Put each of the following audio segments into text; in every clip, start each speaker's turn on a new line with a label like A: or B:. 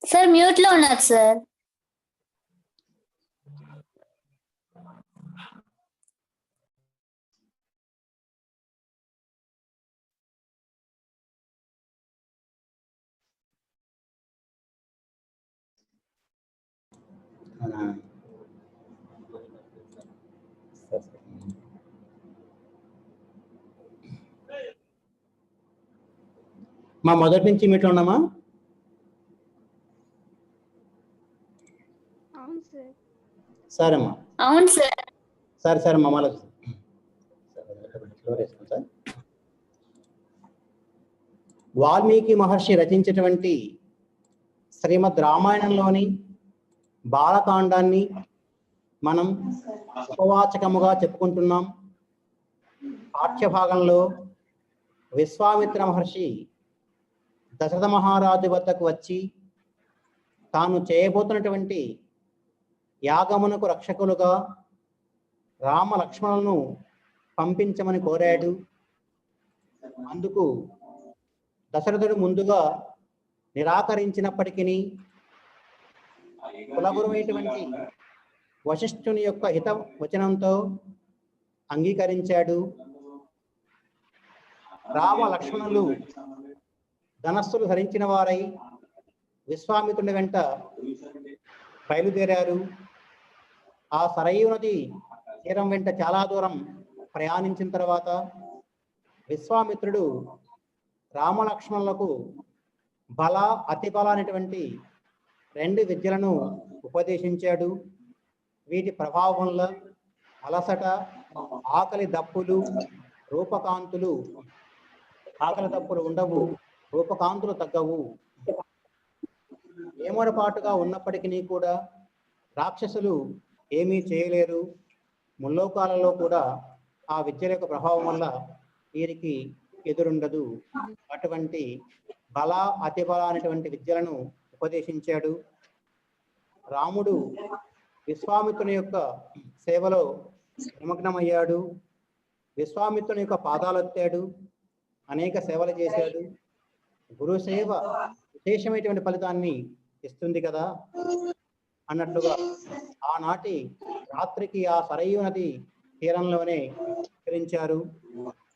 A: Sir mute లో ఉన్నారు sir.
B: మా మొదటి నుంచి మీట్లో ఉన్నామా? సరే అమ్మా.
A: అవును సార్.
B: సరే సరే మమ్మల్ని వాల్మీకి మహర్షి రచించినటువంటి శ్రీమద్ రామాయణంలోని బాలకాండాన్ని మనం ఉపవాచకముగా చెప్పుకుంటున్నాం. పాఠ్యభాగంలో విశ్వామిత్ర మహర్షి దశరథ మహారాజు వద్దకు వచ్చి తాను చేయబోతున్నటువంటి యాగమునకు రక్షకులుగా రామ లక్ష్మణులను పంపించమని కోరాడు. అందుకు దశరథుడు ముందుగా నిరాకరించినప్పటికీ కులగురువైనటువంటి వశిష్ఠుని యొక్క హిత వచనంతో అంగీకరించాడు. రామ లక్ష్మణులు ధనస్సులు ధరించిన వారై విశ్వామిత్రుని వెంట బయలుదేరారు. ఆ సరయూ నది తీరం వెంట చాలా దూరం ప్రయాణించిన తర్వాత విశ్వామిత్రుడు రామలక్ష్మణులకు బల అతి బల అనేటువంటి 2 విద్యలను ఉపదేశించాడు. వీటి ప్రభావం వల్ల అలసట, ఆకలి దప్పులు, రూపకాంతులు, ఆకలి దప్పులు ఉండవు, రూపకాంతులు తగ్గవు. ఏమరపాటుగా ఉన్నప్పటికీ కూడా రాక్షసులు ఏమీ చేయలేరు. ముల్లోకాలలో కూడా ఆ విద్యల యొక్క ప్రభావం వల్ల వీరికి ఎదురుండదు. అటువంటి బల అతి బల అనేటువంటి విద్యలను ఉపదేశించాడు. రాముడు విశ్వామిత్రుని యొక్క సేవలో నిమగ్నమయ్యాడు. విశ్వామిత్రుని యొక్క పాదాలెత్తాడు, అనేక సేవలు చేశాడు. గురు సేవ విశేషమైనటువంటి ఫలితాన్ని ఇస్తుంది కదా అన్నట్లుగా ఆనాటి రాత్రికి ఆ సరయూ నది తీరంలోనే విహరించారు.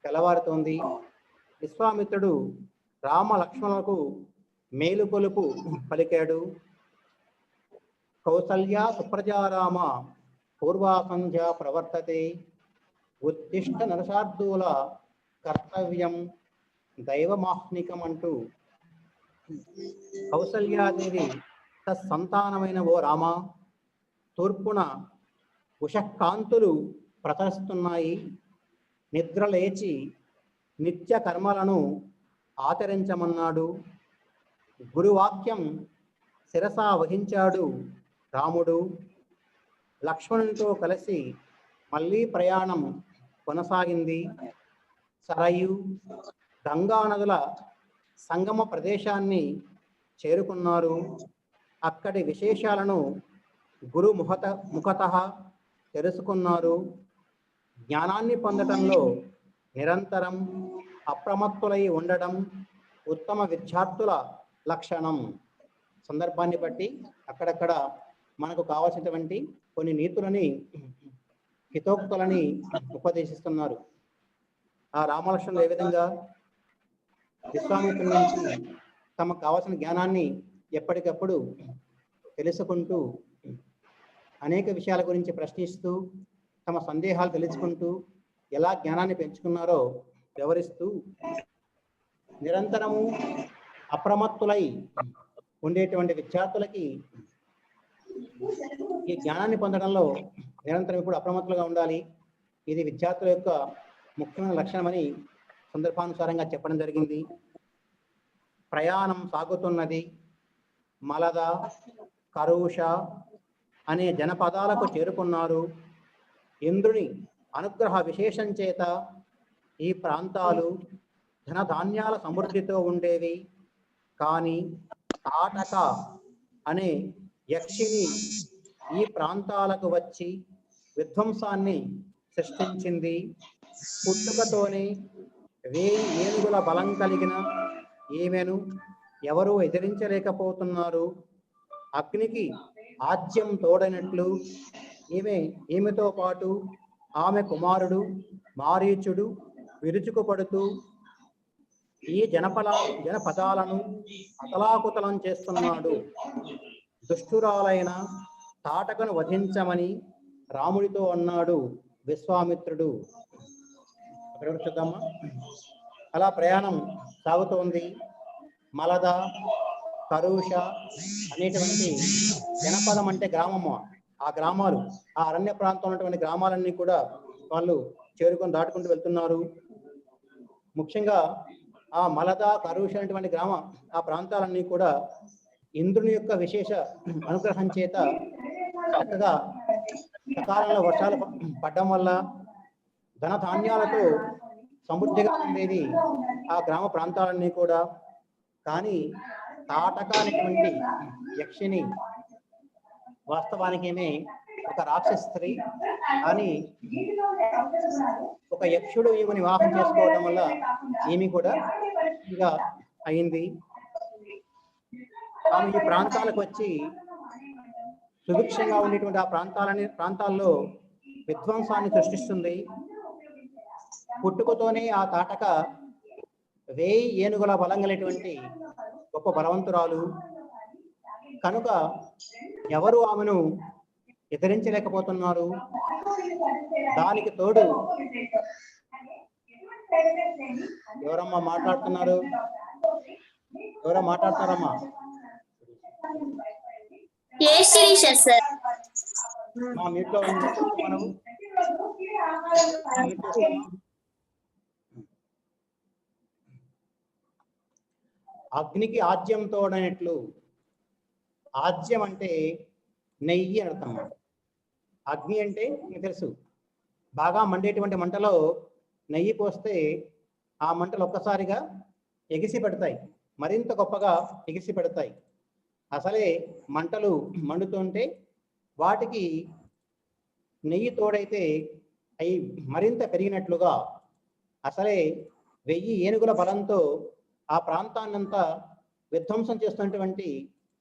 B: తెల్లవారుతోంది. విశ్వామిత్రుడు రామ లక్ష్మణులకు మేలుకొలుపు పలికాడు. కౌసల్య సుప్రజారామ పూర్వా సంధ్య ప్రవర్తతే ఉత్తిష్ట నరశార్దూల కర్తవ్యం దైవమాహ్నికం అంటూ కౌసల్యాదేవి తత్సంతానమైన ఓ రామ, తూర్పున ఉషకాంతులు ప్రసరిస్తున్నాయి. నిద్ర లేచి నిత్య కర్మలను ఆచరించమన్నాడు. గురువాక్యం శిరస వహించాడు రాముడు. లక్ష్మణునితో కలిసి మళ్ళీ ప్రయాణం కొనసాగింది. సరయు, గంగా నదుల సంగమ ప్రదేశాన్ని చేరుకున్నారు. అక్కడి విశేషాలను గురు ముఖతః తెలుసుకున్నారు. జ్ఞానాన్ని పొందటంలో నిరంతరం అప్రమత్తులై ఉండడం ఉత్తమ విద్యార్థుల లక్షణం. సందర్భాన్ని బట్టి అక్కడక్కడ మనకు కావాల్సినటువంటి కొన్ని నీతులని, హితోక్తులని ఉపదేశిస్తున్నారు. ఆ రామలక్ష్మణులు ఏ విధంగా విశ్వామిత్రుడి నుంచి తమకు కావాల్సిన జ్ఞానాన్ని ఎప్పటికప్పుడు తెలుసుకుంటూ అనేక విషయాల గురించి ప్రశ్నిస్తూ తమ సందేహాలు తెలుసుకుంటూ ఎలా జ్ఞానాన్ని పెంచుకున్నారో వివరిస్తూ నిరంతరము అప్రమత్తులై ఉండేటువంటి విద్యార్థులకి ఈ జ్ఞానాన్ని పొందడంలో నిరంతరం ఇప్పుడు అప్రమత్తులుగా ఉండాలి, ఇది విద్యార్థుల యొక్క ముఖ్యమైన లక్షణమని సందర్భానుసారంగా చెప్పడం జరిగింది. ప్రయాణం సాగుతున్నది. మలద, కరుష అనే జనపదాలకు చేరుకున్నారు. ఇంద్రుని అనుగ్రహ విశేషం చేత ఈ ప్రాంతాలు ధనధాన్యాల సమృద్ధితో ఉండేవి. కానీ తాటక అనే యక్షిని ఈ ప్రాంతాలకు వచ్చి విధ్వంసాన్ని సృష్టించింది. పుట్టుకతోనే 1000 ఏనుగుల బలం కలిగిన ఈమెను ఎవరూ ఎదిరించలేకపోతున్నారు. అగ్నికి ఆజ్యం తోడనట్లు ఈమెతో పాటు ఆమె కుమారుడు మారీచుడు విరుచుకుపడుతూ ఈ జనపదాలను అతలాకుతలం చేస్తున్నాడు. దుష్టురాలైన తాటకను వధించమని రాముడితో అన్నాడు విశ్వామిత్రుడు. అక్కడ చూద్దామా. అలా ప్రయాణం సాగుతోంది. మలద, కరుష అనేటువంటి జనపదం అంటే గ్రామము. ఆ గ్రామాలు, ఆ అరణ్య ప్రాంతంలో ఉన్నటువంటి గ్రామాలన్నీ కూడా వాళ్ళు చేరుకొని దాటుకుంటూ వెళ్తున్నారు. ముఖ్యంగా ఆ మలద, కరుష అనేటువంటి ఆ ప్రాంతాలన్నీ కూడా ఇంద్రుని యొక్క విశేష అనుగ్రహం చేత చక్కగా సకాలంలో వర్షాలు పడడం వల్ల ధనధాన్యాలతో సమృద్ధిగా ఉండేది ఆ గ్రామ ప్రాంతాలన్నీ కూడా. కానీ తాటక అనేటువంటి యక్షిని వాస్తవానికి ఒక రాక్షస స్త్రీ అని ఒక యక్షుడు ఈమెను వివాహం చేసుకోవడం వల్ల ఈమె కూడా ఇక అయింది. ఆమె ఈ ప్రాంతాలకు వచ్చి సుభిక్షంగా ఉండేటువంటి ఆ ప్రాంతాల్లో విధ్వంసాన్ని సృష్టిస్తుంది. పుట్టుకతోనే ఆ తాటక 1000 ఏనుగుల బలం కలిగినటువంటి గొప్ప బలవంతురాలు కనుక ఎవరు ఆమెను ఎదిరించలేకపోతున్నారు. దానికి తోడు ఎవరమ్మా మాట్లాడుతున్నారు? ఎవరో మాట్లాడుతున్నారమ్మా? మా మీట్లో మనం అగ్నికి ఆజ్యం తోడనట్లు. ఆజ్యం అంటే నెయ్యి అని అర్థం. అగ్ని అంటే మీకు తెలుసు, బాగా మండేటువంటి మంటలో నెయ్యి పోస్తే ఆ మంటలు ఒక్కసారిగా ఎగిసి పెడతాయి, మరింత గొప్పగా ఎగిసి పెడతాయి. అసలే మంటలు మండుతుంటే వాటికి నెయ్యి తోడైతే అవి మరింత పెరిగినట్లుగా అసలే 1000 ఏనుగుల బలంతో ఆ ప్రాంతాన్నంతా విధ్వంసం చేస్తున్నటువంటి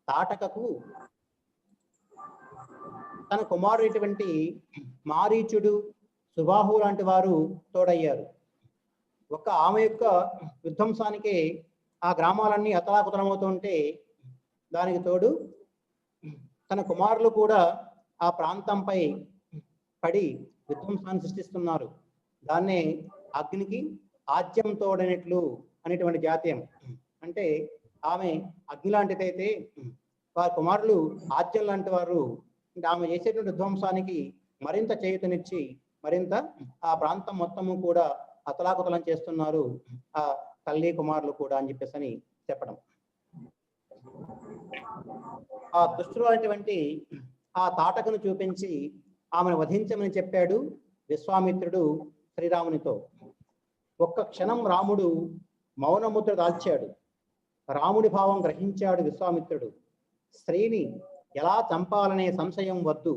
B: తాటకకు తన కుమారుడైనటువంటి మారీచుడు, సుబాహు లాంటి వారు తోడయ్యారు. ఆమె యొక్క విధ్వంసానికి ఆ గ్రామాలన్నీ అతలాకుతలమవుతుంటే దానికి తోడు తన కుమారులు కూడా ఆ ప్రాంతంపై పడి విధ్వంసాన్ని సృష్టిస్తున్నారు. దాన్నే అగ్నికి ఆజ్యం తోడనట్లు అనేటువంటి జాతీయం. అంటే ఆమె అగ్ని లాంటిదైతే వారి కుమారులు ఆజ్యం లాంటి వారు. అంటే ఆమె చేసేటువంటి విధ్వంసానికి మరింత చేయూతనిచ్చి మరింత ఆ ప్రాంతం మొత్తము కూడా అతలాకుతలం చేస్తున్నారు ఆ తల్లి కుమారులు కూడా అని చెప్పేసి చెప్పడం. ఆ దుష్టులైనటువంటి ఆ తాటకను చూపించి ఆమెను వధించమని చెప్పాడు విశ్వామిత్రుడు శ్రీరామునితో. ఒక్క క్షణం రాముడు మౌనముద్ర దాల్చాడు. రాముడి భావం గ్రహించాడు విశ్వామిత్రుడు. స్త్రీని ఎలా చంపాలనే సంశయం వద్దు.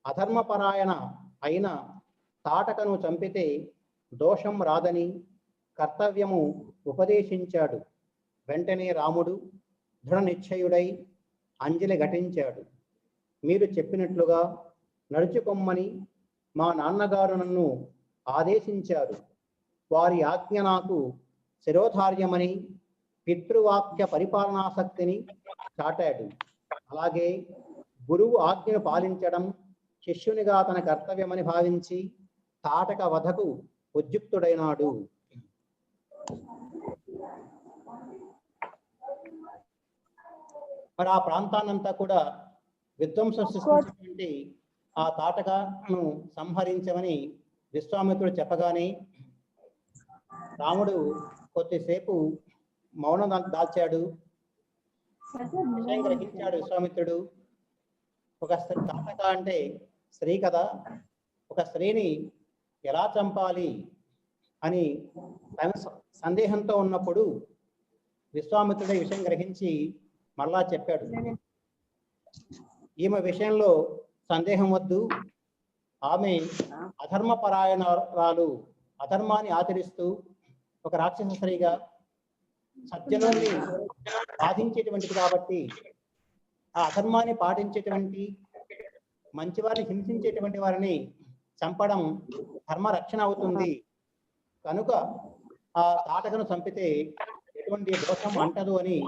B: అధర్మపరాయణ అయిన తాటకను చంపితే దోషం రాదని కర్తవ్యము ఉపదేశించాడు. వెంటనే రాముడు దృఢ నిశ్చయుడై అంజలి ఘటించాడు. మీరు చెప్పినట్లుగా నడుచుకొమ్మని మా నాన్నగారు నన్ను ఆదేశించారు. వారి ఆజ్ఞ నాకు శిరోధార్యమని పితృవాక్య పరిపాలనాసక్తిని చాటాడు. అలాగే గురువు ఆజ్ఞను పాలించడం శిష్యునిగా తన కర్తవ్యమని భావించి తాటక వధకు ఉద్యుక్తుడైనాడు. మరి ఆ ప్రాంతాన్నంతా కూడా విధ్వంసం సృష్టించినటువంటి ఆ తాటకను సంహరించమని విశ్వామిత్రుడు చెప్పగానే రాముడు కొద్దిసేపు మౌనం దాల్చాడు. విషయం గ్రహించాడు విశ్వామిత్రుడు. ఒక తాటక అంటే స్త్రీ కదా, ఒక స్త్రీని ఎలా చంపాలి అని సందేహంతో ఉన్నప్పుడు విశ్వామిత్రుడు ఈ విషయం గ్రహించి మళ్ళా చెప్పాడు. ఈమె విషయంలో సందేహం వద్దు. ఆమె అధర్మపరాయణరాలు, అధర్మాన్ని ఆచరిస్తూ ఒక రాక్షస స్త్రీగా సత్యలోని బాధించేటువంటిది కాబట్టి ఆ అధర్మాన్ని పాటించేటువంటి మంచివారిని హింసించేటువంటి వారిని చంపడం ధర్మ రక్షణ అవుతుంది. కనుక ఆ తాటకను చంపితే ఎటువంటి దోషం అంటదు అని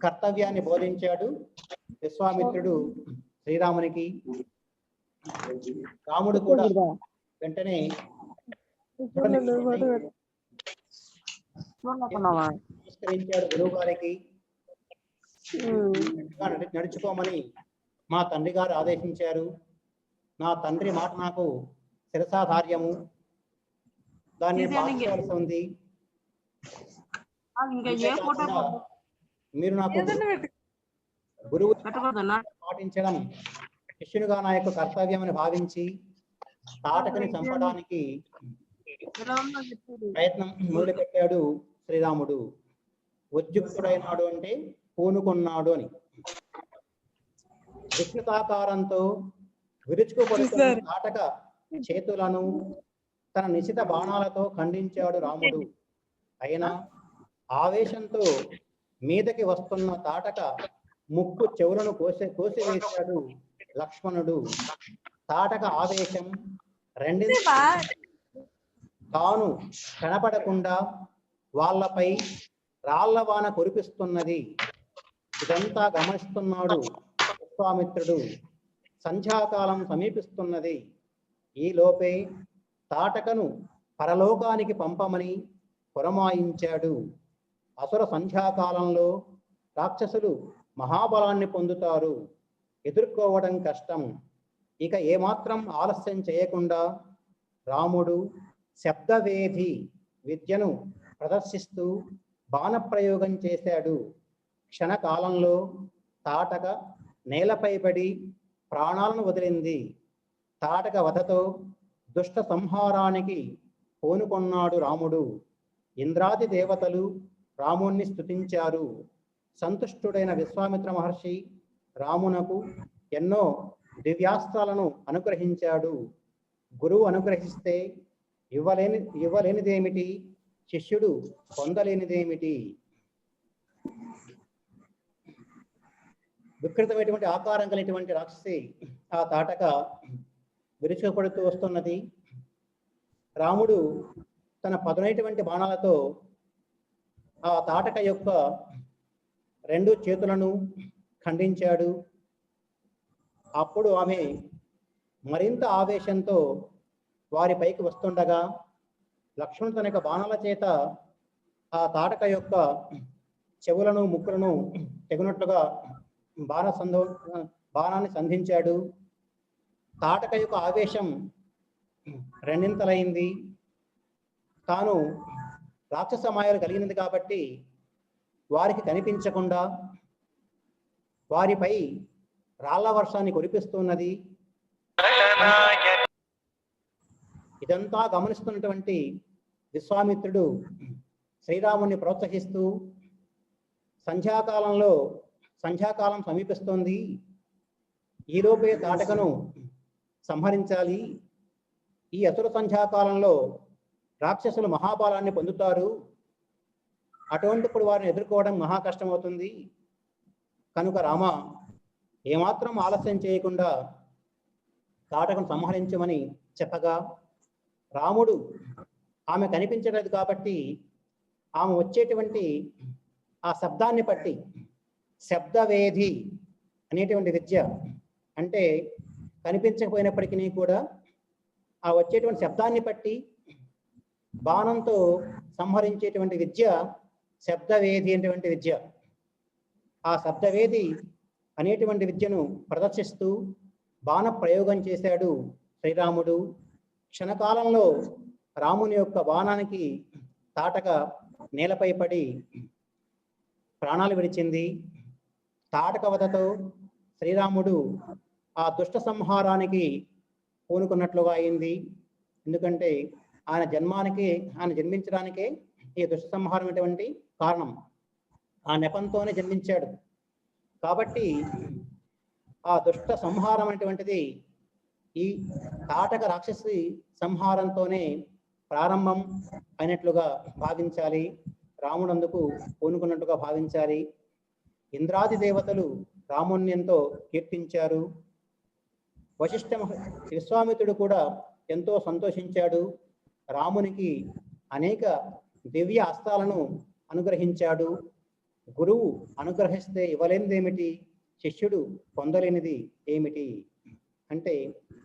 B: కర్తవ్యాన్ని బోధించాడు విశ్వామిత్రుడు శ్రీరామునికి. రాముడు కూడా వెంటనే నమస్కరించాడు గురువు గారికి. నడుచుకోమని మా తండ్రి గారు ఆదేశించారు. నా తండ్రి మాట నాకు శిరసాధార్యము, దాన్ని పాటించవలసి ఉంది. మీరు నాకు గురువు పాటించడం శిష్యునిగా నా యొక్క కర్తవ్యం అని భావించి తాటకని చంపడానికి ప్రయత్నం మొదలుపెట్టాడు శ్రీరాముడు. ఉద్యుక్తుడైనాడు అంటే పూనుకున్నాడు అని. వికృతాకారంతో విరుచుకుపడుతున్న తాటక చేతులను తన నిశిత బాణాలతో ఖండించాడు రాముడు. అయినా ఆవేశంతో మీదకి వస్తున్న తాటక ముక్కు చెవులను కోసివేశాడు లక్ష్మణుడు. తాటక ఆవేశం రెండింటి తాను కనపడకుండా వాళ్ళపై రాళ్లవాన కురిపిస్తున్నది. ఇదంతా గమనిస్తున్నాడు విశ్వామిత్రుడు. సంధ్యాకాలం సమీపిస్తున్నది. ఈ లోపే తాటకను పరలోకానికి పంపమని పురమాయించాడు. అసుర సంధ్యాకాలంలో రాక్షసులు మహాబలాన్ని పొందుతారు. ఎదుర్కోవడం కష్టం. ఇక ఏమాత్రం ఆలస్యం చేయకుండా రాముడు శబ్దవేధి విద్యను ప్రదర్శిస్తూ బాణప్రయోగం చేశాడు. క్షణకాలంలో తాటక నేలపై పడి ప్రాణాలను వదిలింది. తాటక వధతో దుష్ట సంహారానికి పూనుకొన్నాడు రాముడు. ఇంద్రాది దేవతలు రాముణ్ణి స్తుతించారు. సంతుష్టుడైన విశ్వామిత్ర మహర్షి రామునకు ఎన్నో దివ్యాస్త్రాలను అనుగ్రహించాడు. గురువు అనుగ్రహిస్తే ఇవ్వలేనిదేమిటి, శిష్యుడు పొందలేనిదేమిటి? వికృతమైనటువంటి ఆకారం కలిగినటువంటి రాక్షసి ఆ తాటక విరుచుకుపడుతూ వస్తున్నది. రాముడు తన పదునైనటువంటి బాణాలతో ఆ తాటక యొక్క రెండు చేతులను ఖండించాడు. అప్పుడు ఆమె మరింత ఆవేశంతో వారిపైకి వస్తుండగా లక్ష్మణుడు తన యొక్క బాణాల చేత ఆ తాటక యొక్క చెవులను ముక్కులను తెగునట్లుగా బాణాన్ని సంధించాడు. తాటక యొక్క ఆవేశం రెండింతలైంది. తాను రాక్షస మాయలు కలిగినది కాబట్టి వారికి కనిపించకుండా వారిపై రాళ్ల వర్షాన్ని కురిపిస్తున్నది. ఇదంతా గమనిస్తున్నటువంటి విశ్వామిత్రుడు శ్రీరాముని ప్రోత్సహిస్తూ సంధ్యాకాలం సమీపిస్తోంది, ఈలోపే తాటకను సంహరించాలి, ఈ అసుర సంధ్యాకాలంలో రాక్షసులు మహాబలాన్ని పొందుతారు, అటువంటిప్పుడు వారిని ఎదుర్కోవడం మహా కష్టమవుతుంది కనుక రామ ఏమాత్రం ఆలస్యం చేయకుండా తాటకను సంహరించమని చెప్పగా రాముడు ఆమె కనిపించలేదు కాబట్టి ఆమె వచ్చేటువంటి ఆ శబ్దాన్ని బట్టి శబ్దవేధి అనేటువంటి విద్య, అంటే కనిపించకపోయినప్పటికీ కూడా ఆ వచ్చేటువంటి శబ్దాన్ని బట్టి బాణంతో సంహరించేటువంటి విద్య శబ్దవేధి అనేటువంటి విద్య. ఆ శబ్దవేధి అనేటువంటి విద్యను ప్రదర్శిస్తూ బాణ ప్రయోగం చేశాడు శ్రీరాముడు. క్షణకాలంలో రాముని యొక్క బాణానికి తాటక నేలపై పడి ప్రాణాలు విడిచింది. తాటక వధతో శ్రీరాముడు ఆ దుష్ట సంహారానికి పూనుకున్నట్లుగా అయింది. ఎందుకంటే ఆయన జన్మించడానికే ఈ దుష్ట సంహారం అటువంటి కారణం, ఆ నెపంతోనే జన్మించాడు. కాబట్టి ఆ దుష్ట సంహారం అనేటువంటిది ఈ తాటక రాక్షసి సంహారంతోనే ప్రారంభం అయినట్లుగా భావించాలి, రాముడందుకు పూనుకున్నట్టుగా భావించాలి. ఇంద్రాది దేవతలు రాముణ్ణి ఎంతో కీర్తించారు. విశ్వామిత్రుడు కూడా ఎంతో సంతోషించాడు. రామునికి అనేక దివ్య అస్త్రాలను అనుగ్రహించాడు. గురువు అనుగ్రహిస్తే ఇవ్వలేనిదేమిటి, శిష్యుడు పొందలేనిది ఏమిటి అంటే,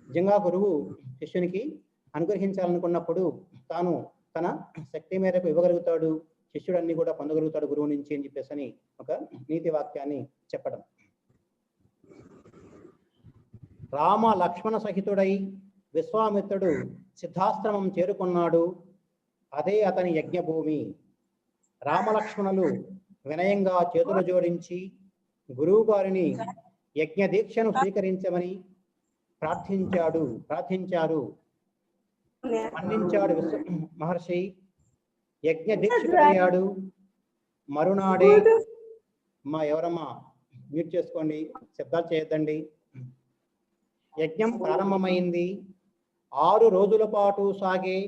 B: నిజంగా గురువు శిష్యునికి అనుగ్రహించాలనుకున్నప్పుడు తాను తన శక్తి మేరకు ఇవ్వగలుగుతాడు, శిష్యుడు అన్ని కూడా పొందగలుగుతాడు గురువు నుంచి అని చెప్పేసి ఒక నీతి వాక్యాన్ని చెప్పడం. రామ లక్ష్మణ సహితుడై విశ్వామిత్రుడు సిద్ధాశ్రమం చేరుకున్నాడు. అదే అతని యజ్ఞభూమి. రామలక్ష్మణులు వినయంగా చేతులు జోడించి గురువు గారిని యజ్ఞ దీక్షను స్వీకరించమని ప్రార్థించారు. మన్నించాడు మహర్షి. యజ్ఞ దీక్షితుడయ్యాడు. మరునాడే ఎవరమ్మా మ్యూట్ చేసుకోండి, శబ్దాలు చేయొద్దండి. యజ్ఞం ప్రారంభమైంది. 6 రోజుల పాటు సాగే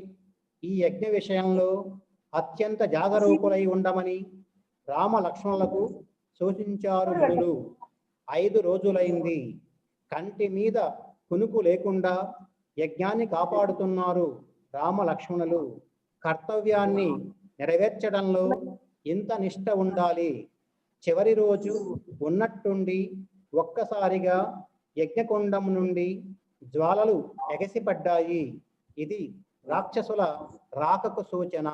B: ఈ యజ్ఞ విషయంలో అత్యంత జాగరూకులై ఉండమని రామ లక్ష్మణులకు సూచించారు మునులు. 5 రోజులైంది. కంటి మీద కునుకు లేకుండా యజ్ఞాన్ని కాపాడుతున్నారు రామ లక్ష్మణులు. కర్తవ్యాన్ని నెరవేర్చడంలో ఇంత నిష్ఠ ఉండాలి. చివరి రోజు ఉన్నట్టుండి ఒక్కసారిగా యజ్ఞకొండం నుండి జ్వాలలు ఎగసిపడ్డాయి. ఇది రాక్షసుల రాకకు సూచన.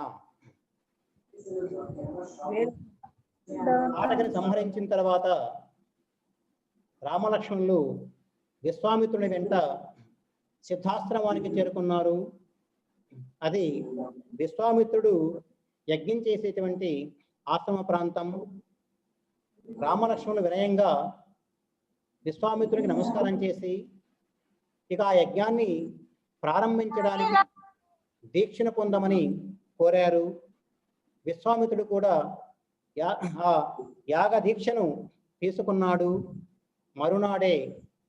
B: తాటకని సంహరించిన తర్వాత రామలక్ష్మణులు విశ్వామిత్రుని వెంట సిద్ధాశ్రమానికి చేరుకున్నారు. అది విశ్వామిత్రుడు యజ్ఞం చేసేటువంటి ఆశ్రమ ప్రాంతం. రామలక్ష్మణులు వినయంగా విశ్వామిత్రునికి నమస్కారం చేసి ఇక ఆ యజ్ఞాన్ని ప్రారంభించడానికి దీక్షను పొందమని కోరారు. విశ్వామిత్రుడు కూడా యాగ దీక్షను తీసుకున్నాడు. మరునాడే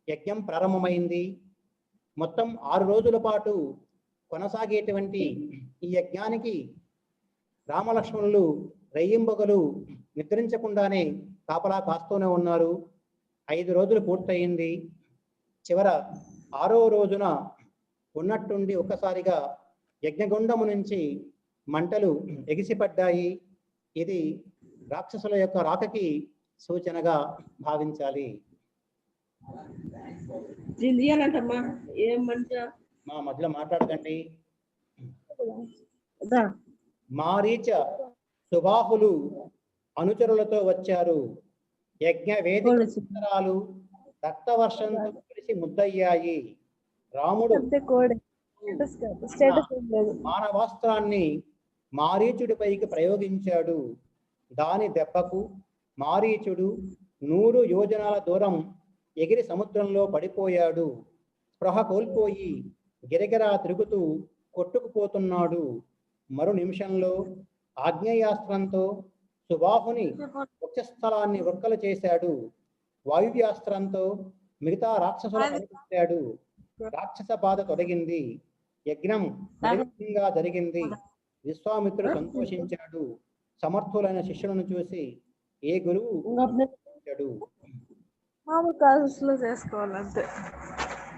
B: యజ్ఞం ప్రారంభమైంది. మొత్తం 6 రోజుల పాటు కొనసాగేటువంటి ఈ యజ్ఞానికి రామలక్ష్మణులు రెయ్యింబగలు నిద్రించకుండానే కాపలా కాస్తూనే ఉన్నారు. 5 రోజులు పూర్తయింది. చివర 6వ రోజున ఉన్నట్టుండి ఒక్కసారిగా యజ్ఞగుండము నుంచి మంటలు ఎగిసిపడ్డాయి. ఇది రాక్షసుల యొక్క రాకకి సూచనగా భావించాలి. మా మధ్యలో మాట్లాడకండి. మారీచ సుబాహులు అనుచరులతో వచ్చారు. యజ్ఞ వేదికలు రక్తవర్షంతో కలిసి ముద్దయ్యాయి. రాముడు మానవాస్త్రాన్ని మారీచుడిపైకి ప్రయోగించాడు. దాని దెబ్బకు మారీచుడు 100 యోజనాల దూరం ఎగిరి సముద్రంలో పడిపోయాడు. స్పృహ కోల్పోయి గిరగిరా తిరుగుతూ కొట్టుకుపోతున్నాడు. మరు నిమిషంలో ఆగ్నేయాస్త్రంతో సుబాహుని వక్షస్థలాన్ని వృక్కలు చేశాడు. వాయువ్యాస్త్రంతో మిగతా రాక్షసుల కనిపించాడు. రాక్షస బాధ తొలగింది. యజ్ఞం నిర్విఘ్నంగా జరిగింది. విశ్వామిత్రుడు సంతోషించాడు. సమర్థులైన శిష్యులను చూసి ఏ గురువు
C: మామూలు కాల్స్ లో చేసుకోవాలంటే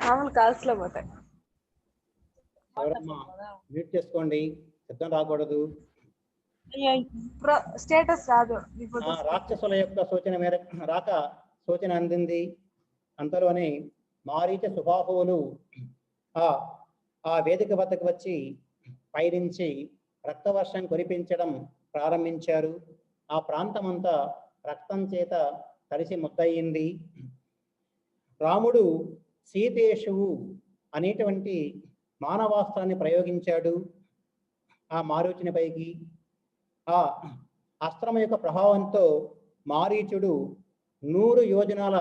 C: మామూలు కాల్స్ లో పోతాయి.
B: ఎవరమ్మా మ్యూట్ చేసుకోండి, శబ్దం రాకూడదు.
C: స్టేటస్ రాదు.
B: రాక్షసుల యొక్క సూచన మేరకు సూచన అందింది. అంతలోనే మారీచ సుబాహువులు ఆ వేదిక వద్దకు వచ్చి పైనుంచి రక్తవర్షం కురిపించడం ప్రారంభించారు. ఆ ప్రాంతమంతా రక్తం చేత తడిసి ముద్దయింది. రాముడు సీతేషువు అనేటువంటి మానవాస్త్రాన్ని ప్రయోగించాడు ఆ మారీచుని పైకి. ఆ అస్త్రం యొక్క ప్రభావంతో మారీచుడు 100 యోజనాల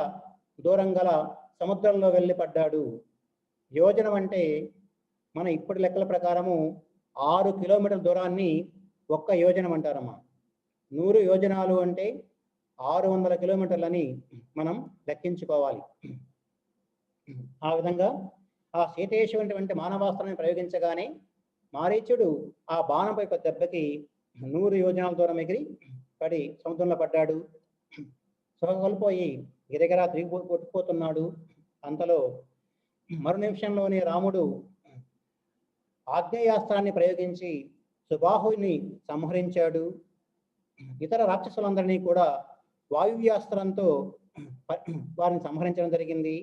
B: దూరం గల సముద్రంలో వెళ్ళి పడ్డాడు. యోజనం అంటే మన ఇప్పటి లెక్కల ప్రకారము 6 కిలోమీటర్ల దూరాన్ని 1 యోజనం అంటారమ్మా. 100 యోజనాలు అంటే 600 కిలోమీటర్లని మనం లెక్కించుకోవాలి. ఆ విధంగా ఆ సీతేశ్వటువంటి మానవాస్త్రాన్ని ప్రయోగించగానే మారీచుడు ఆ బాణంపై దెబ్బకి 100 యోజనాల దూరం ఎగిరి పడి సముద్రంలో పడ్డాడు. కోల్పోయి గిరగిరా తిరిగి కొట్టుకుపోతున్నాడు. అంతలో మరు నిమిషంలోనే రాముడు ఆగ్నేయాస్త్రాన్ని ప్రయోగించి సుబాహుని సంహరించాడు. ఇతర రాక్షసులందరినీ కూడా వాయువ్యాస్త్రంతో వారిని సంహరించడం జరిగింది.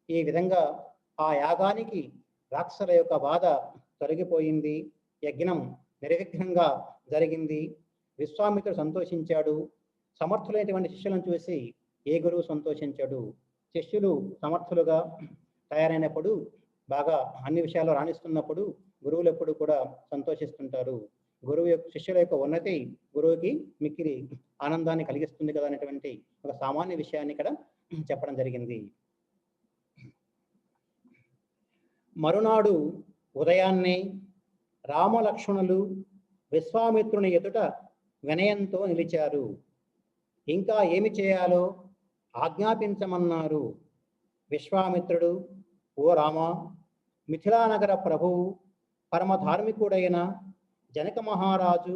B: ఈ విధంగా ఆ యాగానికి రాక్షసుల యొక్క బాధ తొలగిపోయింది. యజ్ఞం నిర్విఘ్నంగా జరిగింది. విశ్వామిత్రుడు సంతోషించాడు. సమర్థులైనటువంటి శిష్యులను చూసి ఏ గురువు సంతోషించాడు. శిష్యులు సమర్థులుగా తయారైనప్పుడు, బాగా అన్ని విషయాల్లో రాణిస్తున్నప్పుడు గురువులు ఎప్పుడు కూడా సంతోషిస్తుంటారు. గురువు యొక్క శిష్యుల యొక్క ఉన్నతి గురువుకి మిక్కిలి ఆనందాన్ని కలిగిస్తుంది కదా అనేటువంటి ఒక సామాన్య విషయాన్ని ఇక్కడ చెప్పడం జరిగింది. మరునాడు ఉదయాన్నే రామలక్ష్మణులు విశ్వామిత్రుని ఎదుట వినయంతో నిలిచారు. ఇంకా ఏమి చేయాలో ఆజ్ఞాపించమన్నారు. విశ్వామిత్రుడు, ఓ రామ, మిథిలానగర ప్రభువు పరమధార్మికుడైన జనక మహారాజు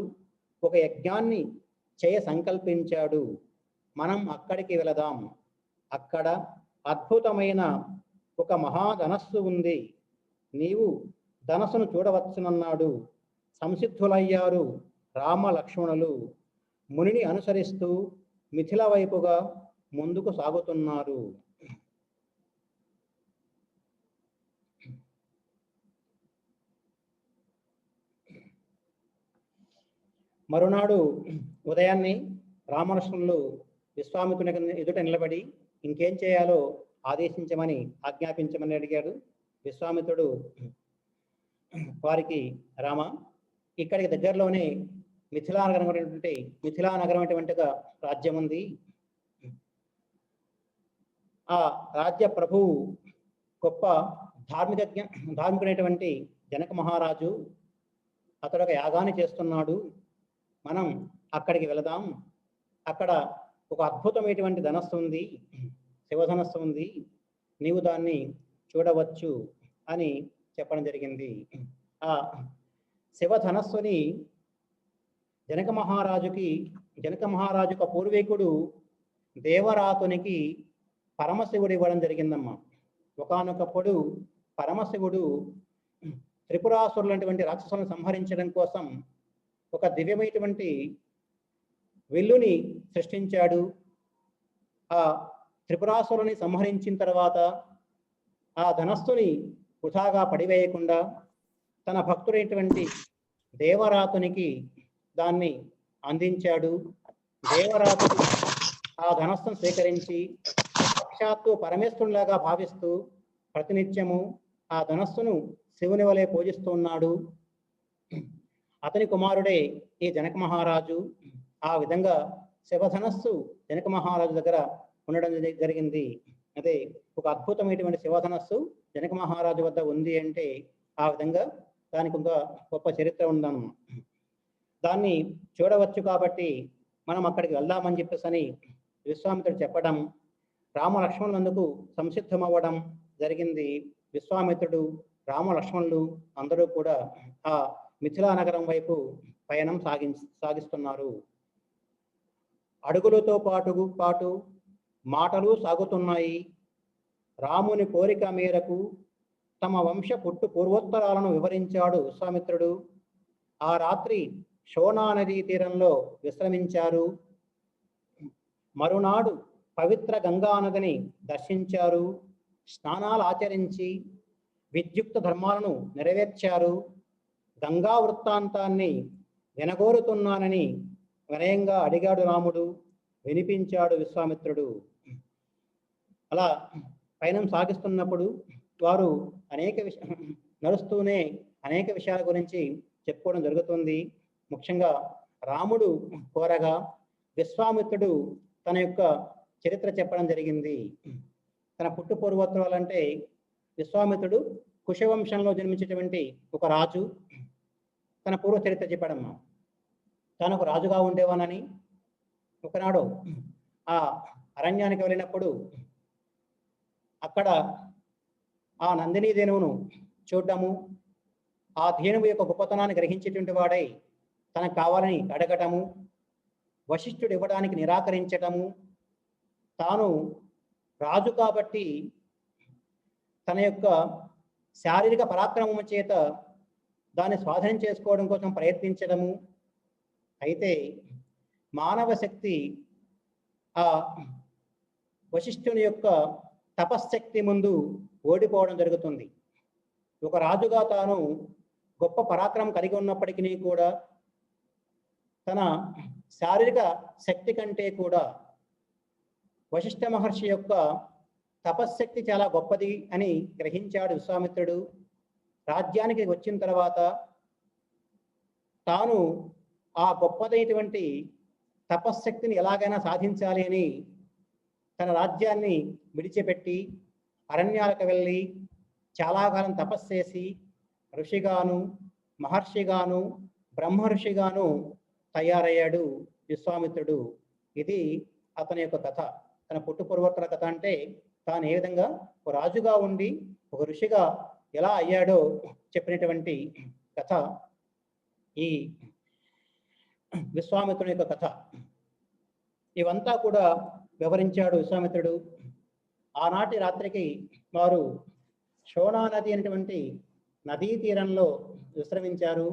B: ఒక యజ్ఞాన్ని చేయ సంకల్పించాడు. మనం అక్కడికి వెళదాం. అక్కడ అద్భుతమైన ఒక మహాధనస్సు ఉంది. నీవు ధనస్సును చూడవచ్చునన్నాడు. సంసిద్ధులయ్యారు రామ లక్ష్మణులు. మునిని అనుసరిస్తూ మిథిల వైపుగా ముందుకు సాగుతున్నారు. మరునాడు ఉదయాన్నే రామలక్ష్మణులు విశ్వామిత్రుని ఎదుట నిలబడి ఇంకేం చేయాలో ఆదేశించమని ఆజ్ఞాపించమని అడిగాడు. విశ్వామిత్రుడు వారికి, రామ, ఇక్కడికి దగ్గరలోనే మిథిలానగరం అటువంటిగా రాజ్యం ఉంది. ఆ రాజ్య ప్రభువు గొప్ప ధార్మికుడైనటువంటి జనక మహారాజు, అతడు ఒక యాగాన్ని చేస్తున్నాడు. మనం అక్కడికి వెళదాం. అక్కడ ఒక అద్భుతమైనటువంటి ధనస్సు ఉంది, శివధనస్సు ఉంది. నీవు దాన్ని చూడవచ్చు అని చెప్పడం జరిగింది. ఆ శివధనస్సుని జనక మహారాజు ఒక పూర్వీకుడు దేవరాతునికి పరమశివుడు ఇవ్వడం జరిగిందమ్మా. ఒకానొకప్పుడు పరమశివుడు త్రిపురాసురులైనటువంటి రాక్షసులను సంహరించడం కోసం ఒక దివ్యమైనటువంటి విల్లుని సృష్టించాడు. ఆ త్రిపురాసురుని సంహరించిన తర్వాత ఆ ధనస్సుని వృథాగా పడివేయకుండా తన భక్తుడైనటువంటి దేవరాతునికి దాన్ని అందించాడు. దేవరాతు ఆ ధనస్సును స్వీకరించి సాక్షాత్తు పరమేశ్వరులాగా భావిస్తూ ప్రతినిత్యము ఆ ధనస్సును శివుని వలె పూజిస్తున్నాడు. అతని కుమారుడే ఈ జనక మహారాజు. ఆ విధంగా శివధనస్సు జనక మహారాజు దగ్గర ఉండడం జరిగింది. అదే ఒక అద్భుతమైనటువంటి శివధనస్సు జనక మహారాజు వద్ద ఉంది అంటే ఆ విధంగా దానికి ఒక గొప్ప చరిత్ర ఉందన్నమాట. దాన్ని చూడవచ్చు కాబట్టి మనం అక్కడికి వెళ్దామని చెప్పేసి విశ్వామిత్రుడు చెప్పడం, రామ లక్ష్మణులందుకు సంసిద్ధమవ్వడం జరిగింది. విశ్వామిత్రుడు, రామ లక్ష్మణులు అందరూ కూడా ఆ మిథిలా నగరం వైపు పయనం సాగిస్తున్నారు. అడుగులతో పాటు మాటలు సాగుతున్నాయి. రాముని కోరిక మేరకు తమ వంశ పూర్వోత్తరాలను వివరించాడు విశ్వామిత్రుడు. ఆ రాత్రి శోణా నదీ తీరంలో విశ్రమించారు. మరునాడు పవిత్ర గంగానదిని దర్శించారు. స్నానాలు ఆచరించి విద్యుక్త ధర్మాలను నెరవేర్చారు. గంగా వృత్తాంతాన్ని వినగోరుతున్నానని వినయంగా అడిగాడు రాముడు. వినిపించాడు విశ్వామిత్రుడు. అలా పయనం సాగిస్తున్నప్పుడు వారు నడుస్తూనే అనేక విషయాల గురించి చెప్పుకోవడం జరుగుతుంది. ముఖ్యంగా రాముడు కోరగా విశ్వామిత్రుడు తన యొక్క చరిత్ర చెప్పడం జరిగింది. తన పుట్టు పూర్వోత్తరాలంటే విశ్వామిత్రుడు కుశవంశంలో జన్మించేటువంటి ఒక రాజు. తన పూర్వ చరిత్ర చెప్పడమ్మా. తనకు రాజుగా ఉండేవానని ఒకనాడు ఆ అరణ్యానికి వెళ్ళినప్పుడు అక్కడ ఆ నందినీ ధేనువును చూడటము, ఆ ధేనువు యొక్క గొప్పతనాన్ని గ్రహించేటువంటి వాడై తనకు కావాలని అడగటము, వశిష్ఠుడు ఇవ్వడానికి నిరాకరించటము, తాను రాజు కాబట్టి తన యొక్క శారీరక పరాక్రమము చేత దాన్ని స్వాధీనం చేసుకోవడం కోసం ప్రయత్నించడము. అయితే మానవ శక్తి ఆ వశిష్ఠుని యొక్క తపశ్శక్తి ముందు ఓడిపోవడం జరుగుతుంది. ఒక రాజుగా తాను గొప్ప పరాక్రమం కలిగి ఉన్నప్పటికీ కూడా తన శారీరక శక్తి కంటే కూడా వశిష్ఠ మహర్షి యొక్క తపశ్శక్తి చాలా గొప్పది అని గ్రహించాడు విశ్వామిత్రుడు. రాజ్యానికి వచ్చిన తర్వాత తాను ఆ గొప్పదైనటువంటి తపశ్శక్తిని ఎలాగైనా సాధించాలి అని తన రాజ్యాన్ని విడిచిపెట్టి అరణ్యాలకు వెళ్ళి చాలా కాలం తపస్సు చేసి ఋషిగాను, మహర్షిగాను, బ్రహ్మర్షిగాను తయారయ్యాడు విశ్వామిత్రుడు. ఇది అతని యొక్క కథ. తన పుట్టు పూర్వోత్తర కథ అంటే తాను ఏ విధంగా ఒక రాజుగా ఉండి ఒక ఋషిగా ఎలా అయ్యాడో చెప్పినటువంటి కథ ఈ విశ్వామిత్రుని యొక్క కథ. ఇవంతా కూడా వివరించాడు విశ్వామిత్రుడు. ఆనాటి రాత్రికి వారు శోణా నది అనేటువంటి నదీ తీరంలో విశ్రమించారు.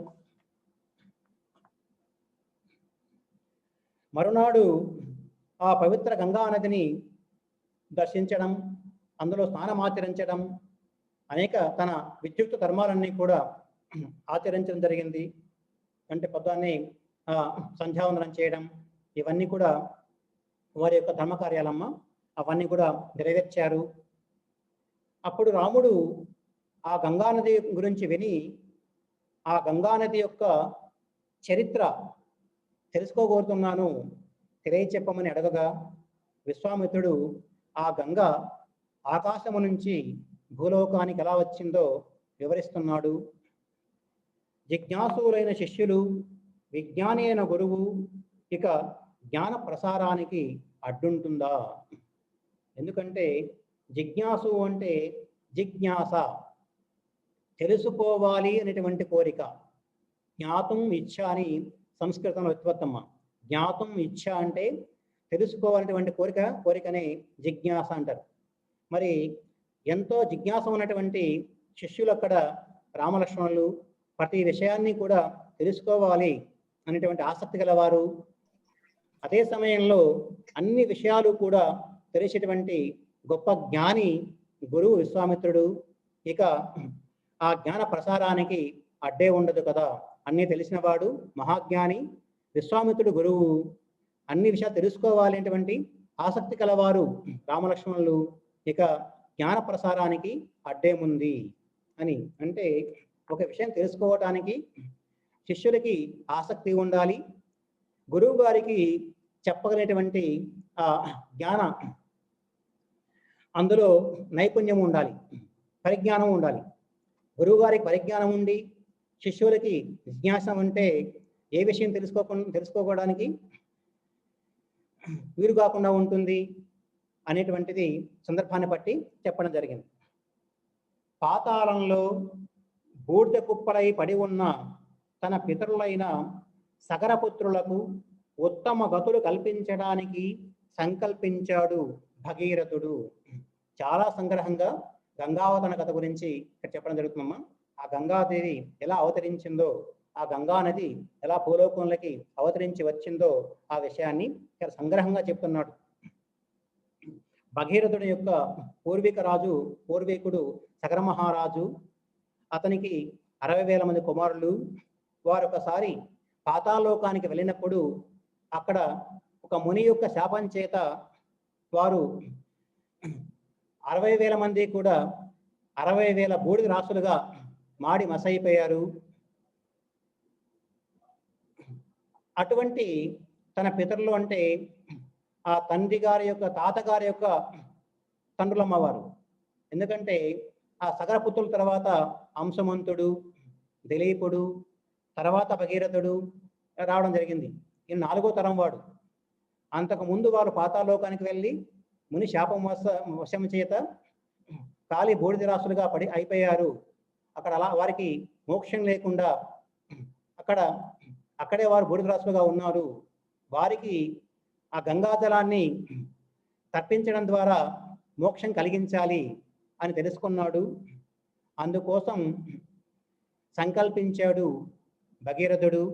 B: మరునాడు ఆ పవిత్ర గంగా నదిని దర్శించడం, అందులో స్నానమాచరించడం, అనేక తన విద్యుక్త ధర్మాలన్నీ కూడా ఆచరించడం జరిగింది. అంటే పొద్దున్నే సంధ్యావందనం చేయడం, ఇవన్నీ కూడా వారి యొక్క ధర్మకార్యాలమ్మ, అవన్నీ కూడా నెరవేర్చారు. అప్పుడు రాముడు ఆ గంగానది గురించి విని ఆ గంగానది యొక్క చరిత్ర తెలుసుకోగోరుతున్నాను, తెలియచెప్పమని అడగగా విశ్వామిత్రుడు ఆ గంగ ఆకాశము నుంచి భూలోకానికి ఎలా వచ్చిందో వివరిస్తున్నాడు. జిజ్ఞాసులైన శిష్యులు, విజ్ఞాని అయిన గురువు ఇక జ్ఞాన ప్రసారానికి అడ్డుంటుందా? ఎందుకంటే జిజ్ఞాసు అంటే జిజ్ఞాస, తెలుసుకోవాలి అనేటువంటి కోరిక. జ్ఞాతం ఇచ్ఛ అని సంస్కృతంలో వ్యుత్పత్తమ్మ. జ్ఞాతం ఇచ్ఛ అంటే తెలుసుకోవాలనేటువంటి కోరికనే జిజ్ఞాస అంటారు. మరి ఎంతో జిజ్ఞాస ఉన్నటువంటి శిష్యులు అక్కడ రామలక్ష్మణులు ప్రతి విషయాన్ని కూడా తెలుసుకోవాలి అనేటువంటి ఆసక్తి గలవారు. అదే సమయంలో అన్ని విషయాలు కూడా తెలిసేటువంటి గొప్ప జ్ఞాని గురువు విశ్వామిత్రుడు. ఇక ఆ జ్ఞాన ప్రసారానికి అడ్డే ఉండదు కదా. అన్నీ తెలిసినవాడు మహాజ్ఞాని విశ్వామిత్రుడు గురువు. అన్ని విషయాలు తెలుసుకోవాలి అనేటువంటి ఆసక్తి కలవారు రామలక్ష్మణులు. ఇక జ్ఞాన ప్రసారానికి అడ్డేముంది అని అంటే, ఒక విషయం తెలుసుకోవటానికి శిష్యులకి ఆసక్తి ఉండాలి, గురువు గారికి చెప్పగలిగినటువంటి ఆ జ్ఞాన అందులో నైపుణ్యం ఉండాలి, పరిజ్ఞానం ఉండాలి. గురువు గారికి పరిజ్ఞానం ఉండి శిష్యులకి జిజ్ఞాస ఉంటే ఏ విషయం తెలుసుకోవడానికి వీలు కాకుండా ఉంటుంది అనేటువంటిది సందర్భాన్ని బట్టి చెప్పడం జరిగింది. పాతాళంలో బూడిద కుప్పలై పడి ఉన్న తన పితరులైన సగరపుత్రులకు ఉత్తమ గతులు కల్పించడానికి సంకల్పించాడు భగీరథుడు. చాలా సంగ్రహంగా గంగావతరణ కథ గురించి ఇక్కడ చెప్పడం జరుగుతుందమ్మా. ఆ గంగాదేవి ఎలా అవతరించిందో, ఆ గంగా నది ఎలా భూలోకంలోకి అవతరించి వచ్చిందో ఆ విషయాన్ని ఇక్కడ సంగ్రహంగా చెప్తున్నాడు. భగీరథుడి యొక్క పూర్వీకుడు సగర మహారాజు. అతనికి 60,000 మంది కుమారులు. వారు ఒకసారి పాతాళలోకానికి వెళ్ళినప్పుడు అక్కడ ఒక ముని యొక్క శాపం చేత వారు 60,000 మంది కూడా 60,000 బూడిద రాసులుగా మాడి మసైపోయారు. అటువంటి తన పితరులు అంటే ఆ తండ్రి గారి యొక్క తాతగారి యొక్క తండ్రులమ్మవారు. ఎందుకంటే ఆ సగరపుత్రుల తర్వాత అంశమంతుడు, దిలీపుడు, తర్వాత భగీరథుడు రావడం జరిగింది. ఈయన 4వ తరం వాడు. అంతకు ముందు వారు పాతాళలోకానికి వెళ్ళి ముని శాపం వశం చేత కాలి బూడిద రాసులుగా అయిపోయారు. అక్కడ అలా వారికి మోక్షం లేకుండా అక్కడే వారు బూడిద రాసులుగా ఉన్నారు. వారికి ఆ గంగాజలాన్ని తర్పించడం ద్వారా మోక్షం కలిగించాలి అని తెలుసుకున్నాడు. అందుకోసం సంకల్పించాడు భగీరథుడు.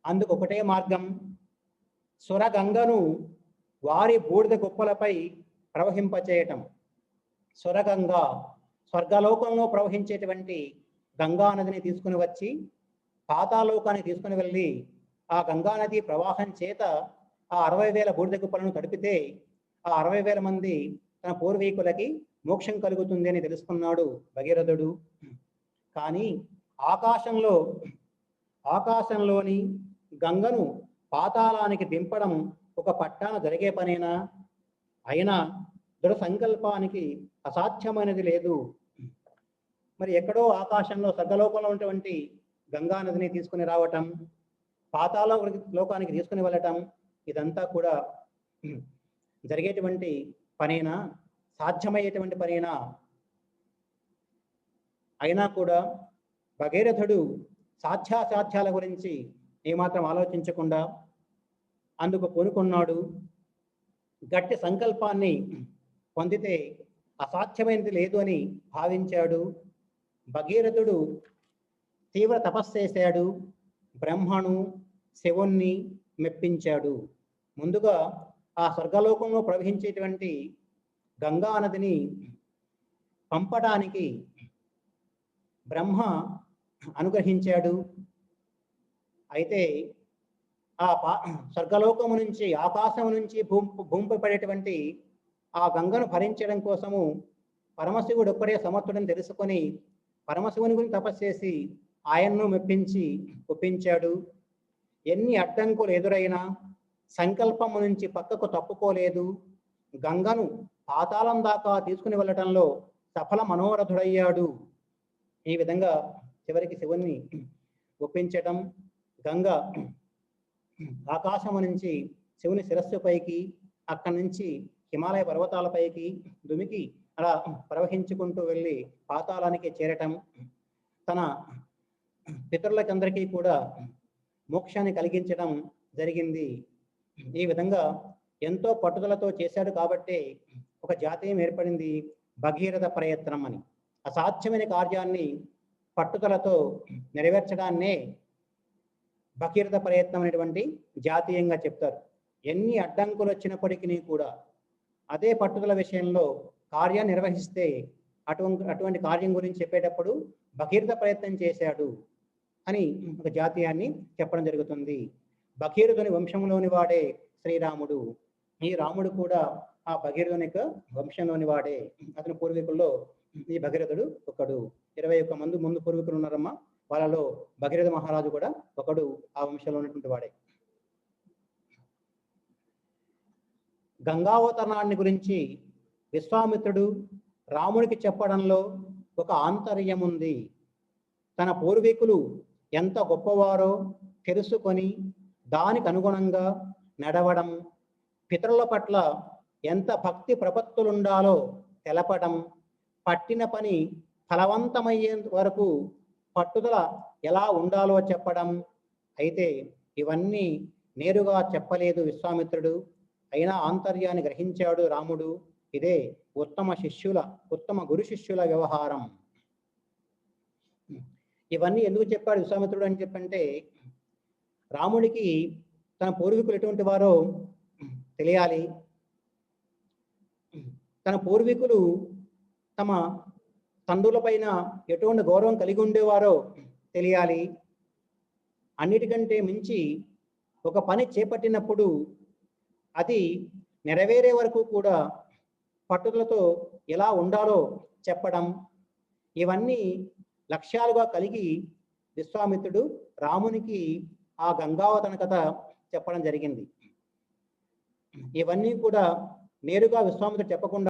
B: అందుకు ఒకటే మార్గం, సురగంగను వారి బూడిద కుప్పలపై ప్రవహింపచేయటం. సురగంగ స్వర్గలోకంలో ప్రవహించేటువంటి గంగా నదిని తీసుకుని వచ్చి పాతాళలోకానికి తీసుకుని వెళ్ళి ఆ గంగా నది ప్రవాహం చేత ఆ 60,000 బూడిద కుప్పలను తడిపితే ఆ 60,000 మంది తన పూర్వీకులకి మోక్షం కలుగుతుంది అని తెలుసుకున్నాడు భగీరథుడు. కానీ ఆకాశంలోని గంగను పాతాళానికి దింపడం ఒక పట్టాన జరిగే పనేనా? అయినా దృఢ సంకల్పానికి అసాధ్యమైనది లేదు. మరి ఎక్కడో ఆకాశంలో స్వర్గలోకంలో ఉన్నటువంటి గంగా నదిని తీసుకుని రావటం, పాతాళ లోకానికి తీసుకుని వెళ్ళటం, ఇదంతా కూడా జరిగేటువంటి పనేనా? సాధ్యమయ్యేటువంటి పనేనా? అయినా కూడా భగీరథుడు సాధ్యాసాధ్యాల గురించి ఏమాత్రం ఆలోచించకుండా అందుకు పూనుకున్నాడు. గట్టి సంకల్పాన్ని పొందితే అసాధ్యమైనది లేదు అని భావించాడు. భగీరథుడు తీవ్ర తపస్సు చేశాడు. బ్రహ్మను శివుణ్ణి మెప్పించాడు. ముందుగా ఆ స్వర్గలోకంలో ప్రవహించేటువంటి గంగా నదిని పంపడానికి బ్రహ్మ అనుగ్రహించాడు. అయితే ఆ స్వర్గలోకము నుంచి ఆకాశం నుంచి భూమిపై పడేటువంటి ఆ గంగను భరించడం కోసము పరమశివుడు ఒక్కడే సమర్థుడని తెలుసుకొని పరమశివుని గురించి తపస్సు చేసి ఆయన్ను ఒప్పించాడు. ఎన్ని అడ్డంకులు ఎదురైనా సంకల్పము నుంచి పక్కకు తప్పుకోలేదు. గంగను పాతాళం దాకా తీసుకుని వెళ్ళటంలో సఫల మనోరథుడయ్యాడు. ఈ విధంగా చివరికి శివుణ్ణి ఒప్పించటం, గంగ ఆకాశము నుంచి శివుని శిరస్సు పైకి, అక్కడి నుంచి హిమాలయ పర్వతాలపైకి దుమికి అలా ప్రవహించుకుంటూ వెళ్ళి పాతాళానికి చేరటం, తన పితరులకందరికీ కూడా మోక్షాన్ని కలిగించడం జరిగింది. ఈ విధంగా ఎంతో పట్టుదలతో చేశాడు కాబట్టి ఒక జాతీయం ఏర్పడింది, భగీరథ ప్రయత్నం అని. అసాధ్యమైన కార్యాన్ని పట్టుదలతో నెరవేర్చడాన్నే భగీరథ ప్రయత్నం అనేటువంటి జాతీయంగా చెప్తారు. ఎన్ని అడ్డంకులు వచ్చినప్పటికీ కూడా అదే పట్టుదల విషయంలో కార్యాన్ని నిర్వహిస్తే అటువంటి కార్యం గురించి చెప్పేటప్పుడు భగీరథ ప్రయత్నం చేశాడు అని ఒక జాతీయాన్ని చెప్పడం జరుగుతుంది. భగీరథుని వంశంలోని వాడే శ్రీరాముడు. ఈ రాముడు కూడా ఆ భగీరథుని యొక్క వంశంలోని వాడే. అతని పూర్వీకుల్లో ఈ భగీరథుడు ఒకడు. 21 మంది ముందు పూర్వీకులు ఉన్నారమ్మా. వాళ్ళలో భగీరథ మహారాజు కూడా ఒకడు ఆ వంశంలో ఉన్నటువంటి వాడే. గంగావతరణాన్ని గురించి విశ్వామిత్రుడు రాముడికి చెప్పడంలో ఒక ఆంతర్యం ఉంది. తన పూర్వీకులు ఎంత గొప్పవారో తెలుసుకొని దానికి అనుగుణంగా నడవడం, పితరుల పట్ల ఎంత భక్తి ప్రపత్తులుండాలో తెలపడం, పట్టిన పని ఫలవంతమయ్యే వరకు పట్టుదల ఎలా ఉండాలో చెప్పడం. అయితే ఇవన్నీ నేరుగా చెప్పలేదు విశ్వామిత్రుడు, అయినా ఆంతర్యాన్ని గ్రహించాడు రాముడు. ఇదే ఉత్తమ గురు శిష్యుల వ్యవహారం. ఇవన్నీ ఎందుకు చెప్పాడు విశ్వామిత్రుడు అని చెప్పంటే, రాముడికి తన పూర్వీకులు ఎటువంటి వారో తెలియాలి. తన పూర్వీకులు తమ తండ్రుల పైన ఎటువంటి గౌరవం కలిగి ఉండేవారో తెలియాలి. అన్నిటికంటే మించి ఒక పని చేపట్టినప్పుడు అది నెరవేరే వరకు కూడా పట్టుదలతో ఎలా ఉండాలో చెప్పడం. ఇవన్నీ లక్ష్యాలుగా కలిగి విశ్వామిత్రుడు రామునికి ఆ గంగావతరణ కథ చెప్పడం జరిగింది. ఇవన్నీ కూడా నేరుగా విశ్వామిత్రుడు చెప్పకుండా